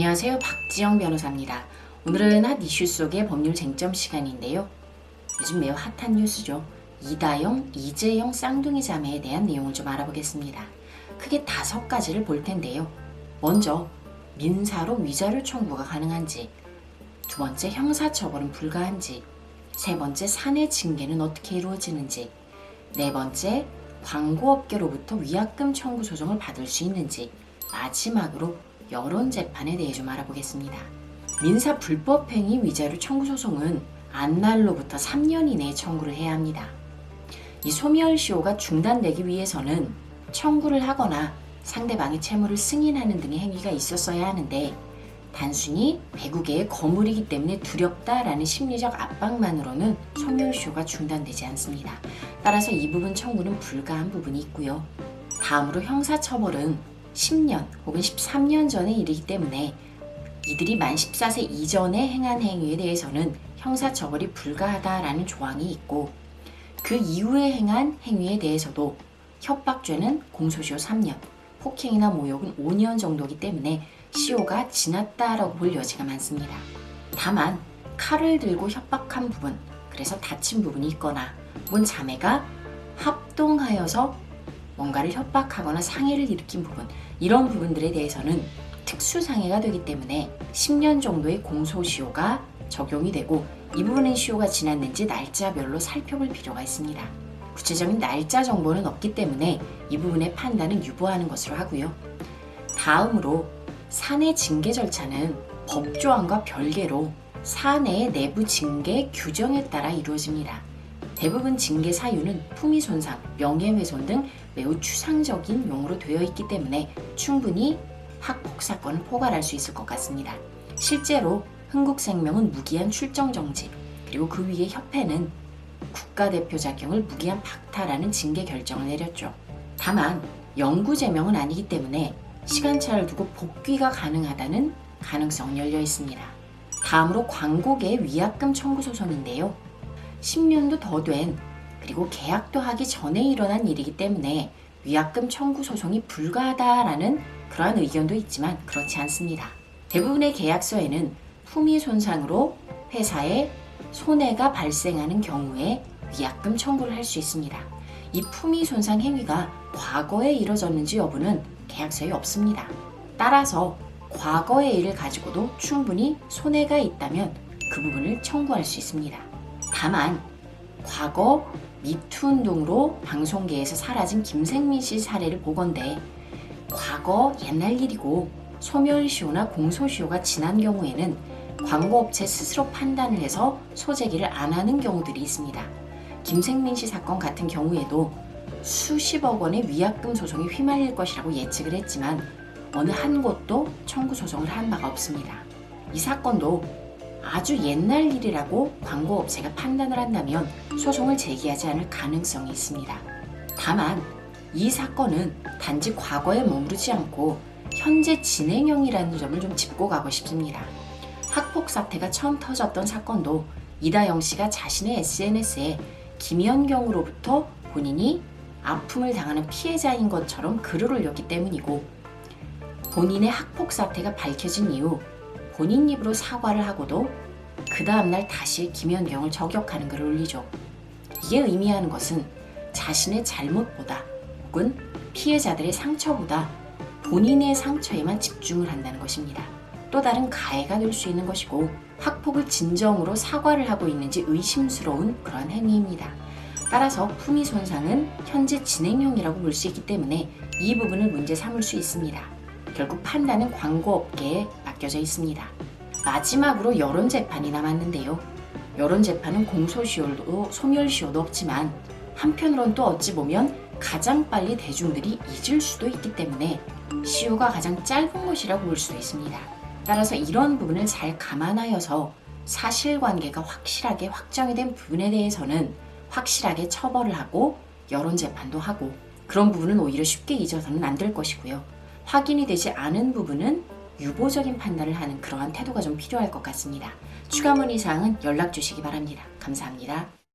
안녕하세요. 박지영 변호사입니다. 오늘은 핫 이슈 속의 법률 쟁점 시간인데요. 요즘 매우 핫한 뉴스죠. 이다영, 이재영 쌍둥이 자매에 대한 내용을 좀 알아보겠습니다. 크게 5가지를 볼 텐데요. 먼저 민사로 위자료 청구가 가능한지, 두 번째 형사처벌은 불가한지, 세 번째 사내 징계는 어떻게 이루어지는지, 네 번째 광고업계로부터 위약금 청구 소송을 받을 수 있는지, 마지막으로 여론재판에 대해 좀 알아보겠습니다. 민사 불법행위 위자료 청구 소송은 안날로부터 3년 이내에 청구를 해야 합니다. 이 소멸시효가 중단되기 위해서는 청구를 하거나 상대방의 채무를 승인하는 등의 행위가 있었어야 하는데, 단순히 배구계의 거물이기 때문에 두렵다라는 심리적 압박만으로는 소멸시효가 중단되지 않습니다. 따라서 이 부분 청구는 불가한 부분이 있고요. 다음으로 형사처벌은 10년 혹은 13년 전에 일이기 때문에 이들이 만 14세 이전에 행한 행위에 대해서는 형사처벌이 불가하다라는 조항이 있고, 그 이후에 행한 행위에 대해서도 협박죄는 공소시효 3년, 폭행이나 모욕은 5년 정도이기 때문에 시효가 지났다라고 볼 여지가 많습니다. 다만 칼을 들고 협박한 부분, 그래서 다친 부분이 있거나 혹은 자매가 합동하여서 뭔가를 협박하거나 상해를 일으킨 부분, 이런 부분들에 대해서는 특수상해가 되기 때문에 10년 정도의 공소시효가 적용이 되고, 이 부분의 시효가 지났는지 날짜별로 살펴볼 필요가 있습니다. 구체적인 날짜 정보는 없기 때문에 이 부분의 판단은 유보하는 것으로 하고요. 다음으로 사내 징계 절차는 법조항과 별개로 사내의 내부 징계 규정에 따라 이루어집니다. 대부분 징계 사유는 품위손상, 명예훼손 등 매우 추상적인 용어로 되어 있기 때문에 충분히 학폭사건을 포괄할 수 있을 것 같습니다. 실제로 흥국생명은 무기한 출정정지, 그리고 그 위에 협회는 국가대표 자격을 무기한 박탈하는 징계 결정을 내렸죠. 다만 영구제명은 아니기 때문에 시간차를 두고 복귀가 가능하다는 가능성은 열려 있습니다. 다음으로 광고계의 위약금 청구 소송인데요. 10년도 더 된, 그리고 계약도 하기 전에 일어난 일이기 때문에 위약금 청구 소송이 불가하다라는 그러한 의견도 있지만 그렇지 않습니다. 대부분의 계약서에는 품위 손상으로 회사에 손해가 발생하는 경우에 위약금 청구를 할 수 있습니다. 이 품위 손상 행위가 과거에 이뤄졌는지 여부는 계약서에 없습니다. 따라서 과거의 일을 가지고도 충분히 손해가 있다면 그 부분을 청구할 수 있습니다. 다만 과거 미투 운동으로 방송계에서 사라진 김생민 씨 사례를 보건대 과거 옛날 일이고 소멸시효나 공소시효가 지난 경우에는 광고업체 스스로 판단을 해서 소재기를 안 하는 경우들이 있습니다. 김생민 씨 사건 같은 경우에도 수십억 원의 위약금 소송이 휘말릴 것이라고 예측을 했지만 어느 한 곳도 청구 소송을 한 바가 없습니다. 이 사건도 아주 옛날 일이라고 광고업체가 판단을 한다면 소송을 제기하지 않을 가능성이 있습니다. 다만 이 사건은 단지 과거에 머무르지 않고 현재 진행형이라는 점을 좀 짚고 가고 싶습니다. 학폭 사태가 처음 터졌던 사건도 이다영 씨가 자신의 SNS에 김연경으로부터 본인이 아픔을 당하는 피해자인 것처럼 글을 올렸기 때문이고, 본인의 학폭 사태가 밝혀진 이후 본인 입으로 사과를 하고도 그 다음날 다시 김연경을 저격하는 글을 올리죠. 이게 의미하는 것은 자신의 잘못보다 혹은 피해자들의 상처보다 본인의 상처에만 집중을 한다는 것입니다. 또 다른 가해가 될 수 있는 것이고, 학폭을 진정으로 사과를 하고 있는지 의심스러운 그런 행위입니다. 따라서 품위 손상은 현재 진행형이라고 볼 수 있기 때문에 이 부분을 문제 삼을 수 있습니다. 결국 판단은 광고업계에 맡겨져 있습니다. 마지막으로 여론재판이 남았는데요. 여론재판은 공소시효도 소멸시효도 없지만 한편으론 또 어찌 보면 가장 빨리 대중들이 잊을 수도 있기 때문에 시효가 가장 짧은 것이라고 볼 수도 있습니다. 따라서 이런 부분을 잘 감안하여서 사실관계가 확실하게 확정이 된 부분에 대해서는 확실하게 처벌을 하고 여론재판도 하고, 그런 부분은 오히려 쉽게 잊어서는 안 될 것이고요. 확인이 되지 않은 부분은 유보적인 판단을 하는 그러한 태도가 좀 필요할 것 같습니다. 추가 문의 사항은 연락 주시기 바랍니다. 감사합니다.